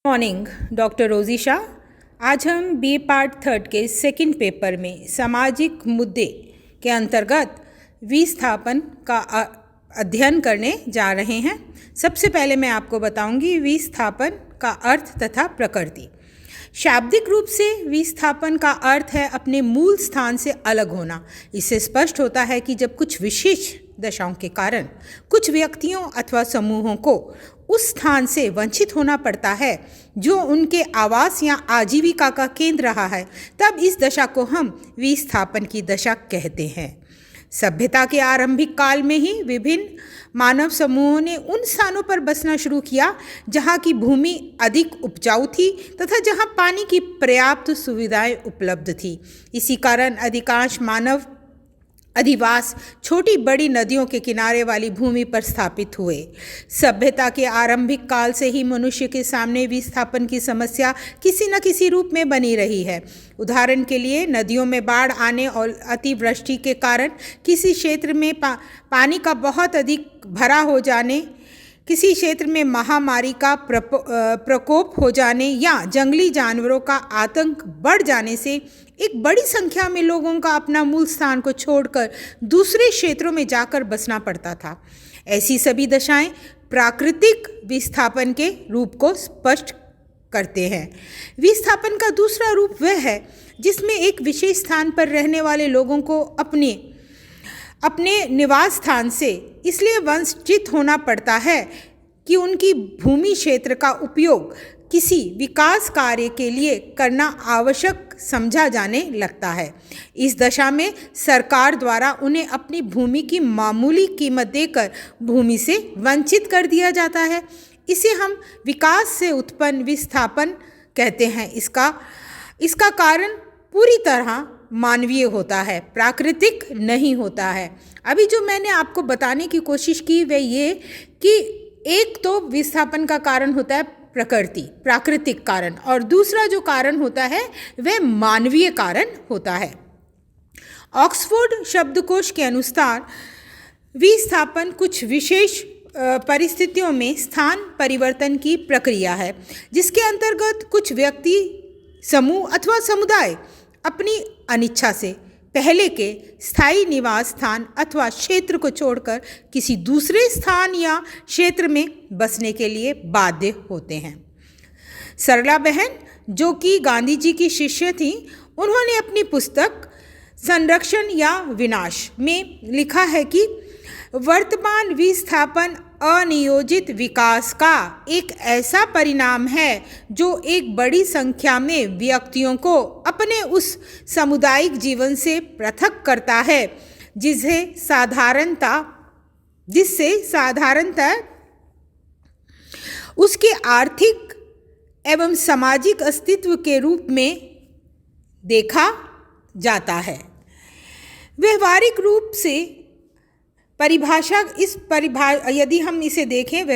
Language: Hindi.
मॉर्निंग डॉक्टर रोजी शाह। आज हम बी पार्ट थर्ड के सेकंड पेपर में सामाजिक मुद्दे के अंतर्गत विस्थापन का अध्ययन करने जा रहे हैं। सबसे पहले मैं आपको बताऊंगी विस्थापन का अर्थ तथा प्रकृति। शाब्दिक रूप से विस्थापन का अर्थ है अपने मूल स्थान से अलग होना। इससे स्पष्ट होता है कि जब कुछ विशेष दशाओं के कारण कुछ व्यक्तियों अथवा समूहों को उस स्थान से वंचित होना पड़ता है जो उनके आवास या आजीविका का केंद्र रहा है, तब इस दशा को हम विस्थापन की दशा कहते हैं। सभ्यता के आरंभिक काल में ही विभिन्न मानव समूहों ने उन स्थानों पर बसना शुरू किया जहाँ की भूमि अधिक उपजाऊ थी तथा जहाँ पानी की पर्याप्त सुविधाएं उपलब्ध थी। इसी कारण अधिकांश मानव अधिवास छोटी बड़ी नदियों के किनारे वाली भूमि पर स्थापित हुए। सभ्यता के आरंभिक काल से ही मनुष्य के सामने विस्थापन की समस्या किसी न किसी रूप में बनी रही है। उदाहरण के लिए नदियों में बाढ़ आने और अतिवृष्टि के कारण किसी क्षेत्र में पानी का बहुत अधिक भरा हो जाने, किसी क्षेत्र में महामारी का प्रकोप हो जाने या जंगली जानवरों का आतंक बढ़ जाने से एक बड़ी संख्या में लोगों का अपना मूल स्थान को छोड़कर दूसरे क्षेत्रों में जाकर बसना पड़ता था। ऐसी सभी दशाएं प्राकृतिक विस्थापन के रूप को स्पष्ट करते हैं। विस्थापन का दूसरा रूप वह है जिसमें एक विशेष स्थान पर रहने वाले लोगों को अपने निवास स्थान से इसलिए वंचित होना पड़ता है कि उनकी भूमि क्षेत्र का उपयोग किसी विकास कार्य के लिए करना आवश्यक समझा जाने लगता है। इस दशा में सरकार द्वारा उन्हें अपनी भूमि की मामूली कीमत देकर भूमि से वंचित कर दिया जाता है। इसे हम विकास से उत्पन्न विस्थापन कहते हैं। इसका कारण पूरी तरह मानवीय होता है, प्राकृतिक नहीं होता है। अभी जो मैंने आपको बताने की कोशिश की वह ये कि एक तो विस्थापन का कारण होता है प्रकृति, प्राकृतिक कारण, और दूसरा जो कारण होता है वह मानवीय कारण होता है। ऑक्सफोर्ड शब्दकोश के अनुसार विस्थापन कुछ विशेष परिस्थितियों में स्थान परिवर्तन की प्रक्रिया है जिसके अंतर्गत कुछ व्यक्ति, समूह अथवा समुदाय अपनी अनिच्छा से पहले के स्थायी निवास स्थान अथवा क्षेत्र को छोड़कर किसी दूसरे स्थान या क्षेत्र में बसने के लिए बाध्य होते हैं। सरला बहन, जो कि गांधी जी की शिष्य थीं, उन्होंने अपनी पुस्तक संरक्षण या विनाश में लिखा है कि वर्तमान विस्थापन अनियोजित विकास का एक ऐसा परिणाम है जो एक बड़ी संख्या में व्यक्तियों को अपने उस सामुदायिक जीवन से पृथक करता है जिससे साधारणतः उसके आर्थिक एवं सामाजिक अस्तित्व के रूप में देखा जाता है। व्यवहारिक रूप से यदि हम इसे देखें